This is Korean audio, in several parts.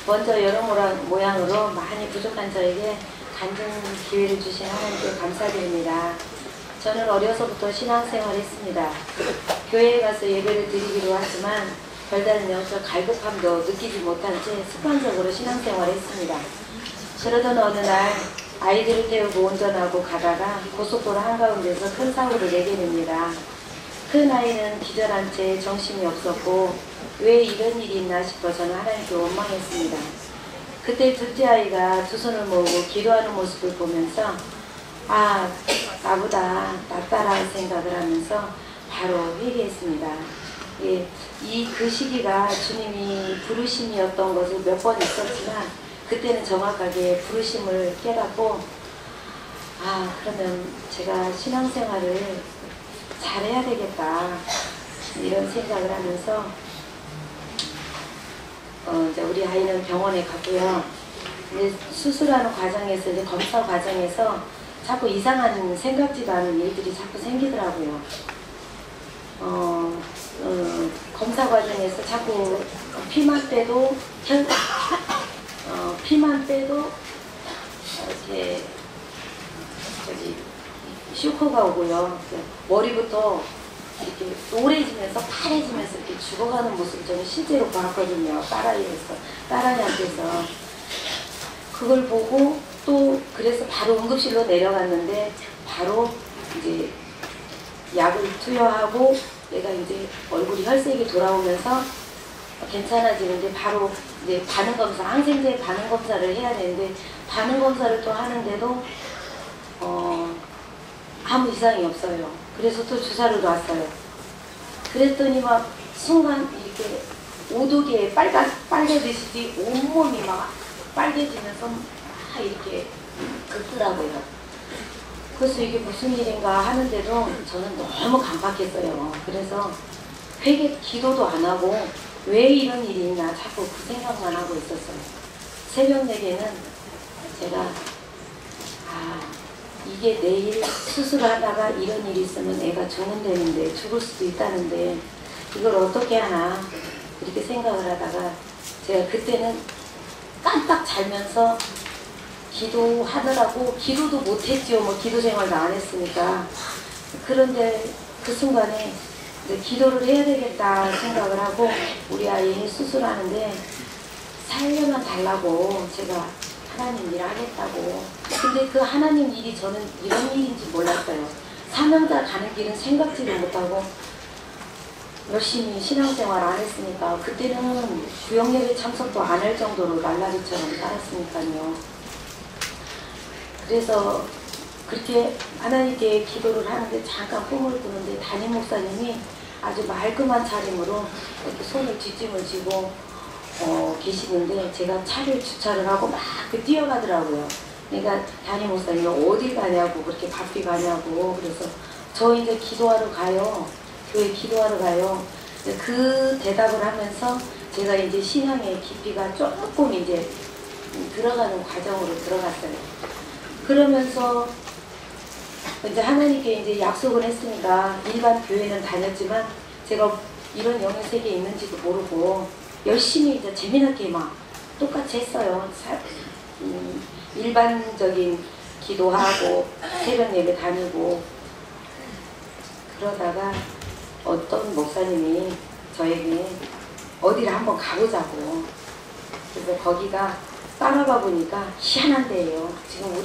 먼저 여러 모양으로 많이 부족한 저에게 간증 기회를 주신 하나님께 감사드립니다. 저는 어려서부터 신앙생활을 했습니다. 교회에 가서 예배를 드리기로 하지만 별다른 영적 갈급함도 느끼지 못한 채 습관적으로 신앙생활을 했습니다. 그러던 어느 날 아이들을 태우고 운전하고 가다가 고속도로 한가운데서 큰 사고를 내게 됩니다. 큰 아이는 기절한 채 정신이 없었고 왜 이런 일이 있나 싶어 저는 하나님께 원망했습니다. 그때 둘째 아이가 두 손을 모으고 기도하는 모습을 보면서 아, 나보다 낫다라는 생각을 하면서 바로 회개했습니다. 예, 그 시기가 주님이 부르심이었던 것을 몇 번 있었지만 그때는 정확하게 부르심을 깨닫고 아, 그러면 제가 신앙생활을 잘해야 되겠다 이런 생각을 하면서 이제 우리 아이는 병원에 갔고요. 이제 수술하는 과정에서 이제 검사 과정에서 자꾸 이상한 생각지도 않은 일들이 자꾸 생기더라고요. 검사 과정에서 자꾸 피만 빼도 이렇게 슈커가 오고요. 머리부터 이렇게 노래지면서 파래지면서 이렇게 죽어가는 모습을 저는 실제로 봤거든요. 딸아이한테서 그걸 보고 또 그래서 바로 응급실로 내려갔는데 바로 이제 약을 투여하고 내가 이제 얼굴이 혈색이 돌아오면서 괜찮아지는데 바로 이제 반응 검사, 항생제 반응 검사를 해야 되는데 반응 검사를 또 하는데도 아무 이상이 없어요. 그래서 또 주사를 놨어요. 그랬더니 막 순간 이렇게 오독에 빨개지듯이 온몸이 막 빨개지면서 막 이렇게 긁더라고요. 그래서 이게 무슨 일인가 하는데도 저는 너무 강박했어요. 그래서 기도도 안 하고 왜 이런 일이 있나 자꾸 그 생각만 하고 있었어요. 새벽 4개는 제가 이게 내일 수술하다가 이런 일이 있으면 애가 죽는다는데 죽을 수도 있다는데 이걸 어떻게 하나 이렇게 생각을 하다가 제가 그때는 깜빡 자면서 기도하느라고 기도도 못했지요. 뭐 기도 생활도 안 했으니까. 그런데 그 순간에 이제 기도를 해야 되겠다 생각을 하고 우리 아이 수술하는데 살려만 달라고 제가 하나님 일 하겠다고. 근데 그 하나님 일이 저는 이런 일인지 몰랐어요. 사명자 가는 길은 생각지도 못하고 열심히 신앙생활 안 했으니까 그때는 구역예배 참석도 안 할 정도로 날라리처럼 살았으니까요. 그래서 그렇게 하나님께 기도를 하는데 잠깐 꿈을 꾸는데 담임 목사님이 아주 말끔한 차림으로 이렇게 손을 뒷짐을 지고 계시는데 제가 차를 주차를 하고 막 뛰어가더라고요. 그러니까 담임 목사님이 어디 가냐고 그렇게 바삐 가냐고 그래서 저 이제 기도하러 가요. 교회 기도하러 가요. 그 대답을 하면서 제가 이제 신앙의 깊이가 조금 이제 들어가는 과정으로 들어갔어요. 그러면서 이제 하나님께 이제 약속을 했으니까 일반 교회는 다녔지만 제가 이런 영의 세계에 있는지도 모르고 열심히 이제 재미나게 막 똑같이 했어요. 일반적인 기도하고 새벽 예배 다니고 그러다가 어떤 목사님이 저에게 어디를 한번 가보자고. 그래서 거기가 따라가 보니까 희한한 데예요. 지금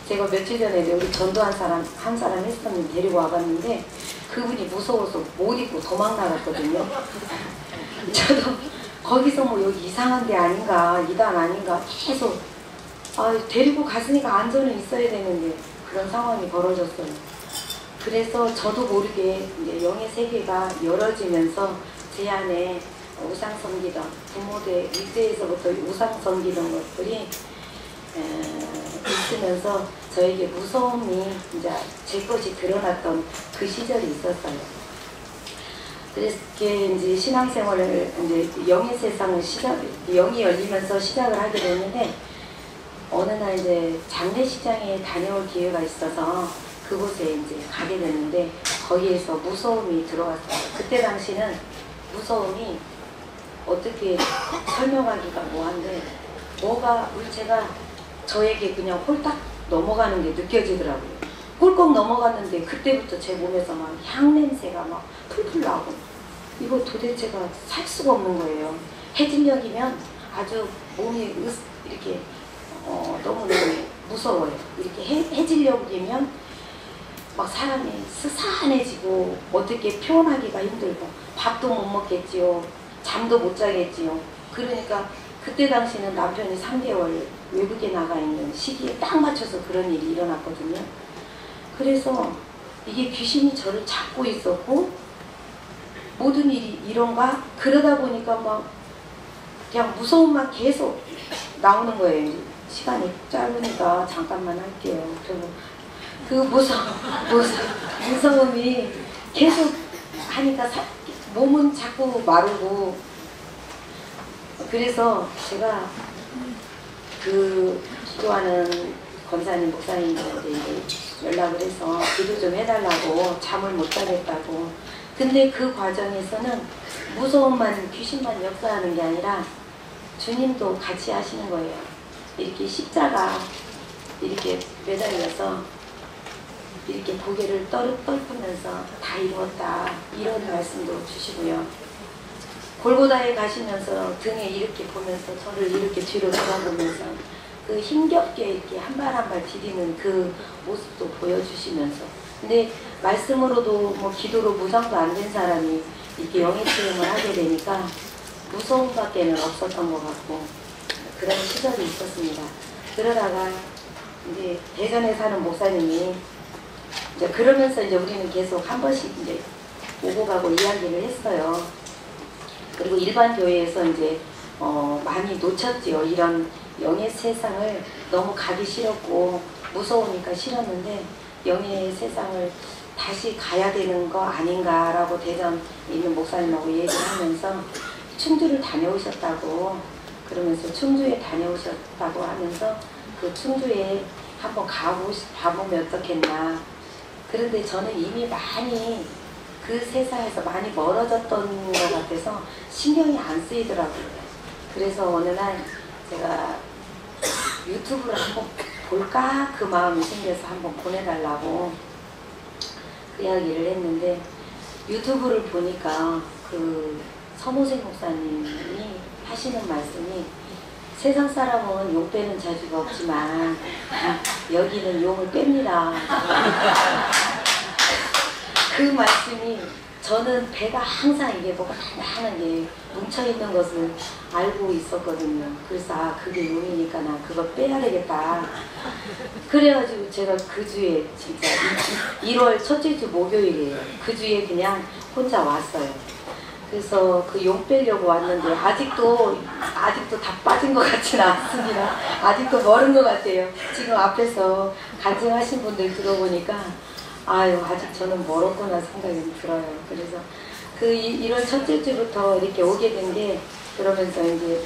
제가 며칠 전에 우리 전도한 한 사람 했었는데 데리고 와봤는데 그분이 무서워서 못 입고 도망 나갔거든요. 저도 거기서 뭐 여기 이상한 데 아닌가 이단 아닌가 계속 데리고 갔으니까 안전은 있어야 되는데 그런 상황이 벌어졌어요. 그래서 저도 모르게 이제 영의 세계가 열어지면서 제 안에 우상 섬기던 부모들 일대에서부터 우상 섬기던 것들이 있으면서 저에게 무서움이 이제 제 것이 드러났던 그 시절이 있었어요. 그래서 이제 신앙생활을 이제 영의 세상을 영이 열리면서 시작을 하게 됐는데 어느 날 이제 장례식장에 다녀올 기회가 있어서 그곳에 이제 가게 됐는데 거기에서 무서움이 들어왔어요. 그때 당시는 무서움이 어떻게 설명하기가 뭐한데 뭐가 물체가 저에게 그냥 홀딱 넘어가는 게 느껴지더라고요. 꿀꺽 넘어갔는데 그때부터 제 몸에서 막 향냄새가 막 풀풀 나고 이거 도대체가 살 수가 없는 거예요. 해질녘이면 아주 몸이 이렇게 너무너무 무서워요. 이렇게 해질녘이면 막 사람이 스산해지고 어떻게 표현하기가 힘들고 밥도 못 먹겠지요. 잠도 못 자겠지요. 그러니까 그때 당시는 남편이 3개월 외국에 나가 있는 시기에 딱 맞춰서 그런 일이 일어났거든요. 그래서 이게 귀신이 저를 잡고 있었고 모든 일이 이런가? 그러다 보니까 막 그냥 무서움만 계속 나오는 거예요. 시간이 짧으니까 잠깐만 할게요. 저는 그 무서움이 계속 하니까 몸은 자꾸 마르고 그래서 제가 그 기도하는 권사님, 목사님들한테 연락을 해서 기도 좀 해달라고 잠을 못 자겠다고. 근데 그 과정에서는 무서움만 귀신만 역사하는 게 아니라 주님도 같이 하시는 거예요. 이렇게 십자가 이렇게 매달려서 이렇게 고개를 떨구면서 다 이루었다 이런 말씀도 주시고요. 골고다에 가시면서 등에 이렇게 보면서 저를 이렇게 뒤로 돌아보면서 그 힘겹게 이렇게 한 발 한 발 디디는 그 모습도 보여주시면서 근데 말씀으로도 뭐 기도로 무장도 안 된 사람이 이렇게 영의 체험을 하게 되니까 무서움밖에는 없었던 것 같고 그런 시절이 있었습니다. 그러다가 이제 대전에 사는 목사님이 이제 그러면서 이제 우리는 계속 한 번씩 이제 오고 가고 이야기를 했어요. 그리고 일반 교회에서 이제 많이 놓쳤지요. 이런 영의 세상을 너무 가기 싫었고 무서우니까 싫었는데 영의 세상을 다시 가야 되는 거 아닌가라고 대전에 있는 목사님하고 얘기를 하면서 충주를 다녀오셨다고 그러면서 충주에 다녀오셨다고 하면서 그 충주에 한번 가보면 어떻겠나. 그런데 저는 이미 많이 그 세상에서 많이 멀어졌던 것 같아서 신경이 안 쓰이더라고요. 그래서 어느 날 제가 유튜브를 한번 볼까 그 마음이 생겨서 한번 보내달라고 그 이야기를 했는데 유튜브를 보니까 그 선호생 목사님이 하시는 말씀이 세상 사람은 용 빼는 자주가 없지만 여기는 용을 뺍니다. 그 말씀이 저는 배가 항상 이게 뭐가 하는 게 뭉쳐있는 것을 알고 있었거든요. 그래서 아 그게 용이니까 나 그거 빼야 되겠다. 그래가지고 제가 그 주에 진짜 1월 첫째 주 목요일이에요. 그 주에 그냥 혼자 왔어요. 그래서 그 용 빼려고 왔는데 아직도 다 빠진 것 같지는 않습니다. 아직도 멀은 것 같아요. 지금 앞에서 간증하신 분들 들어보니까 아유 아직 저는 멀었구나 생각이 들어요. 그래서 그 1월 첫째 주부터 이렇게 오게 된 게 그러면서 이제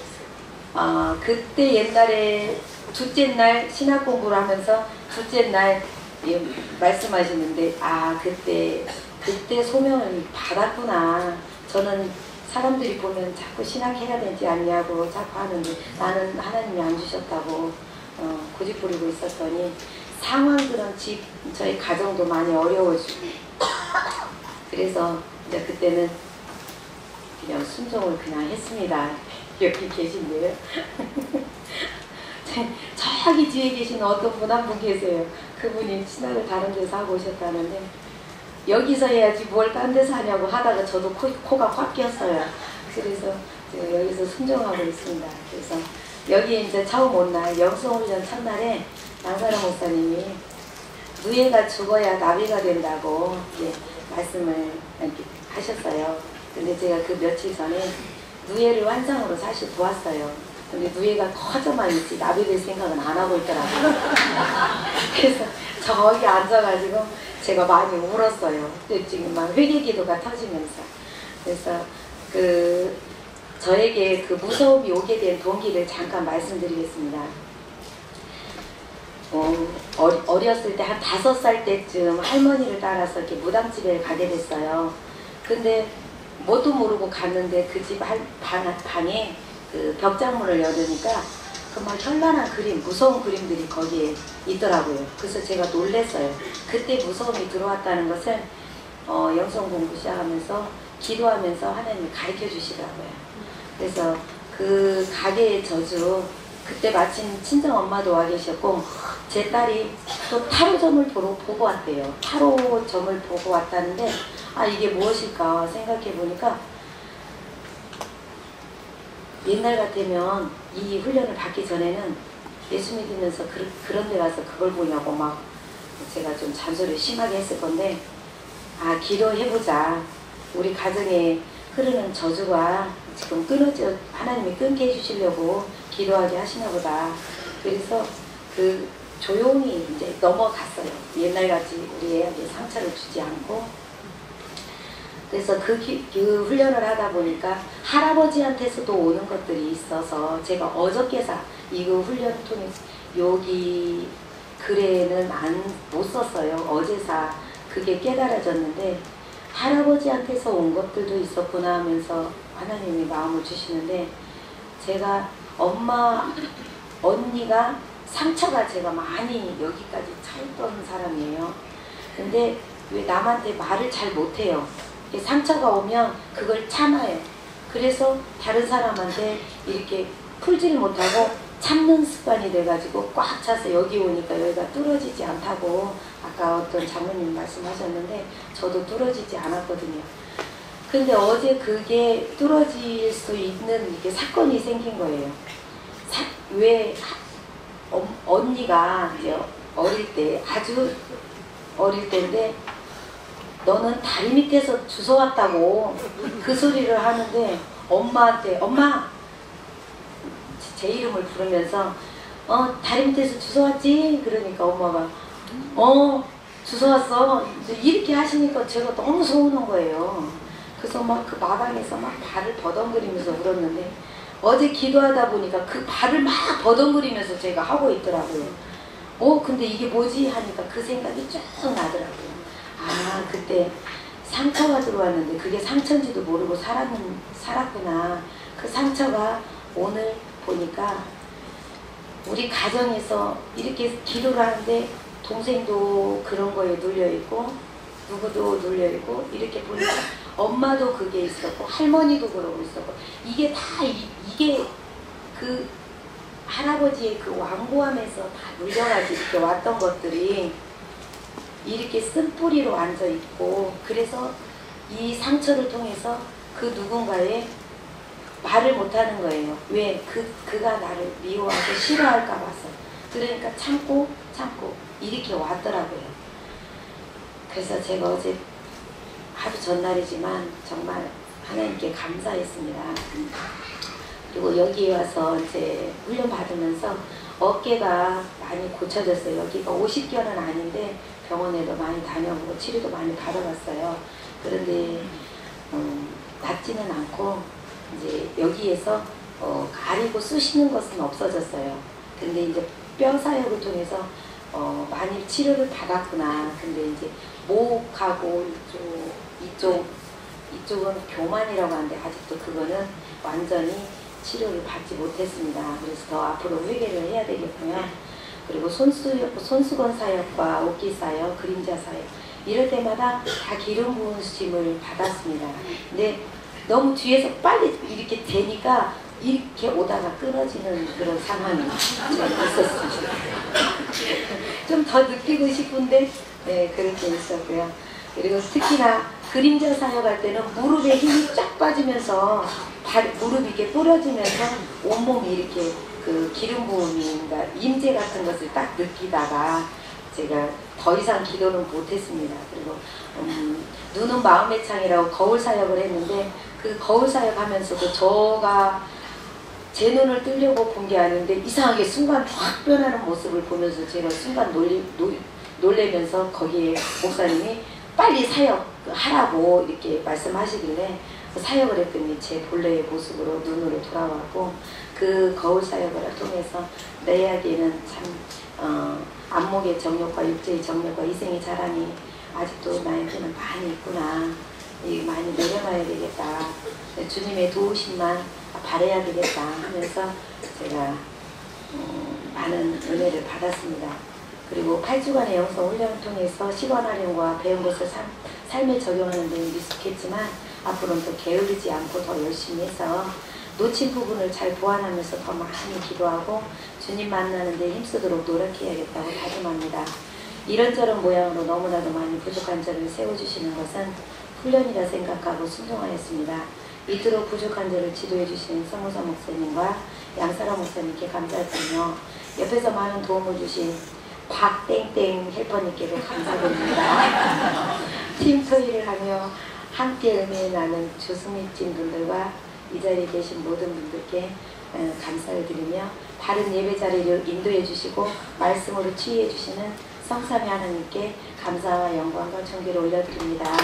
그때 옛날에 둘째 날 신학 공부를 하면서 둘째 날 말씀하시는데 아 그때 소명을 받았구나. 저는 사람들이 보면 자꾸 신학해야 되지 않냐고 자꾸 하는데 나는 하나님이 안 주셨다고 고집부리고 있었더니 상황들은 저희 가정도 많이 어려워지고 그래서 이제 그때는 그냥 순종을 그냥 했습니다. 여기 계신데요. 저기 뒤에 계신 어떤 분 한 분 계세요. 그분이 신학을 다른 데서 하고 오셨다는데 여기서 해야지 뭘 딴 데서 하냐고 하다가 저도 코가 확 꼈어요. 그래서 제가 여기서 순종하고 있습니다. 그래서 여기 이제 처음 온 날 영성훈련 첫날에 양사람 목사님이 누에가 죽어야 나비가 된다고 말씀을 하셨어요. 근데 제가 그 며칠 전에 누에를 환상으로 사실 보았어요. 근데 누에가 커져만 있지 나비 될 생각은 안 하고 있더라고요. 그래서 저기 앉아가지고 제가 많이 울었어요. 지금 막 회개기도가 터지면서. 그래서 저에게 그 무서움이 오게 된 동기를 잠깐 말씀드리겠습니다. 어렸을 때 한 5살 때쯤 할머니를 따라서 이렇게 무당집에 가게 됐어요. 근데 뭣도 모르고 갔는데 그 집 방에 그 벽장문을 열으니까 정말 현란한 그림, 무서운 그림들이 거기에 있더라고요. 그래서 제가 놀랐어요. 그때 무서움이 들어왔다는 것을 영성 공부 시작하면서 기도하면서 하나님이 가르쳐 주시더라고요. 그래서 그 가게의 저주, 그때 마침 친정 엄마도 와 계셨고 제 딸이 또 타로점을 보고 왔대요. 타로점을 보고 왔다는데 아 이게 무엇일까 생각해 보니까 옛날 같으면 이 훈련을 받기 전에는 예수 믿으면서 그런 데 가서 그걸 보냐고 막 제가 좀 잔소리 심하게 했을 건데 아 기도해보자. 우리 가정에 흐르는 저주가 지금 하나님이 끊게 해주시려고 기도하게 하시나 보다. 그래서 그 조용히 이제 넘어갔어요. 옛날같이 우리 애한테 상처를 주지 않고. 그래서 그 훈련을 하다 보니까 할아버지한테서도 오는 것들이 있어서 제가 어저께사 이거 훈련 통해서 여기 글에는 못 썼어요. 어제사 그게 깨달아졌는데 할아버지한테서 온 것들도 있었구나 하면서 하나님이 마음을 주시는데 제가 언니가 상처가 제가 많이 여기까지 차있던 사람이에요. 근데 왜 남한테 말을 잘 못해요. 상처가 오면 그걸 참아요. 그래서 다른 사람한테 이렇게 풀지를 못하고 참는 습관이 돼가지고 꽉 차서 여기 오니까 여기가 뚫어지지 않다고 아까 어떤 장모님 말씀하셨는데 저도 뚫어지지 않았거든요. 근데 어제 그게 뚫어질 수 있는 이렇게 사건이 생긴 거예요. 왜 언니가 이제 어릴 때 아주 어릴 때인데 너는 다리 밑에서 주워왔다고 그 소리를 하는데 엄마한테 엄마 제 이름을 부르면서 다리 밑에서 주워왔지? 그러니까 엄마가 주워왔어 이렇게 하시니까 제가 너무 서운한 거예요. 그래서 막 그 마당에서 막 발을 버덩거리면서 울었는데 어제 기도하다 보니까 그 발을 막 버덩거리면서 제가 하고 있더라고요. 근데 이게 뭐지? 하니까 그 생각이 쭉 나더라고요. 아 그때 상처가 들어왔는데 그게 상처인지도 모르고 살았구나. 그 상처가 오늘 보니까 우리 가정에서 이렇게 기도를 하는데 동생도 그런 거에 눌려있고 누구도 눌려있고 이렇게 보니까 엄마도 그게 있었고 할머니도 그러고 있었고 이게 다 이게 그 할아버지의 그 완고함에서 다 눌려가지고 이렇게 왔던 것들이 이렇게 쓴뿌리로 앉아있고 그래서 이 상처를 통해서 그 누군가의 말을 못하는 거예요. 왜? 그가 나를 미워하고 싫어할까 봐서. 그러니까 참고 이렇게 왔더라고요. 그래서 제가 어제 하루 전날이지만 정말 하나님께 감사했습니다. 그리고 여기에 와서 이제 훈련 받으면서 어깨가 많이 고쳐졌어요. 여기가 50견은 아닌데 병원에도 많이 다녀보고 치료도 많이 받아봤어요. 그런데 낫지는 않고 이제 여기에서 가리고 쑤시는 것은 없어졌어요. 근데 이제 뼈 사역을 통해서 많이 치료를 받았구나. 근데 이제 목하고 이쪽은 교만이라고 하는데 아직도 그거는 완전히 치료를 받지 못했습니다. 그래서 더 앞으로 회개를 해야 되겠고요. 그리고 손수건 사역과 옷깃 사역, 그림자 사역 이럴 때마다 다 기름 부으심을 받았습니다. 근데 너무 뒤에서 빨리 이렇게 되니까 이렇게 오다가 끊어지는 그런 상황이 있었습니다. 좀 더 느끼고 싶은데 네 그렇게 있었고요. 그리고 특히나 그림자 사역할 때는 무릎에 힘이 쫙 빠지면서 무릎이 이렇게 부러지면서 온몸이 이렇게 그 기름 부음인가 임재 같은 것을 딱 느끼다가 제가 더 이상 기도는 못했습니다. 그리고 눈은 마음의 창이라고 거울 사역을 했는데 그 거울 사역하면서도 저가 제 눈을 뜨려고 본 게 아닌데 이상하게 순간 확 변하는 모습을 보면서 제가 순간 놀래면서 거기에 목사님이 빨리 사역하라고 이렇게 말씀하시길래 사역을 했더니 제 본래의 모습으로 눈으로 돌아왔고 그 거울 사역을 통해서 내 이야기에는 참 안목의 정욕과 육체의 정욕과 이생의 자랑이 아직도 나에게는 많이 있구나. 많이 내려놔야 되겠다. 주님의 도우심만 바라야 되겠다 하면서 제가 많은 은혜를 받았습니다. 그리고 8주간의 영성 훈련을 통해서 시간 활용과 배운 것을 삶에 적용하는 데는 미숙했지만 앞으로는 더 게으르지 않고 더 열심히 해서 놓친 부분을 잘 보완하면서 더 많이 기도하고 주님 만나는 데 힘쓰도록 노력해야겠다고 다짐합니다. 이런저런 모양으로 너무나도 많이 부족한 저를 세워주시는 것은 훈련이라 생각하고 순종하였습니다. 이토록 부족한 저를 지도해 주시는 성우사 목사님과 양사라 목사님께 감사드리며 옆에서 많은 도움을 주신 박땡땡 헬퍼님께도 감사드립니다. 팀토일을 하며 함께 은혜 나눈 조승립진 분들과 이 자리에 계신 모든 분들께 감사를 드리며 다른 예배 자리를 인도해 주시고 말씀으로 치유해 주시는 성삼위 하나님께 감사와 영광과 존귀를 올려드립니다.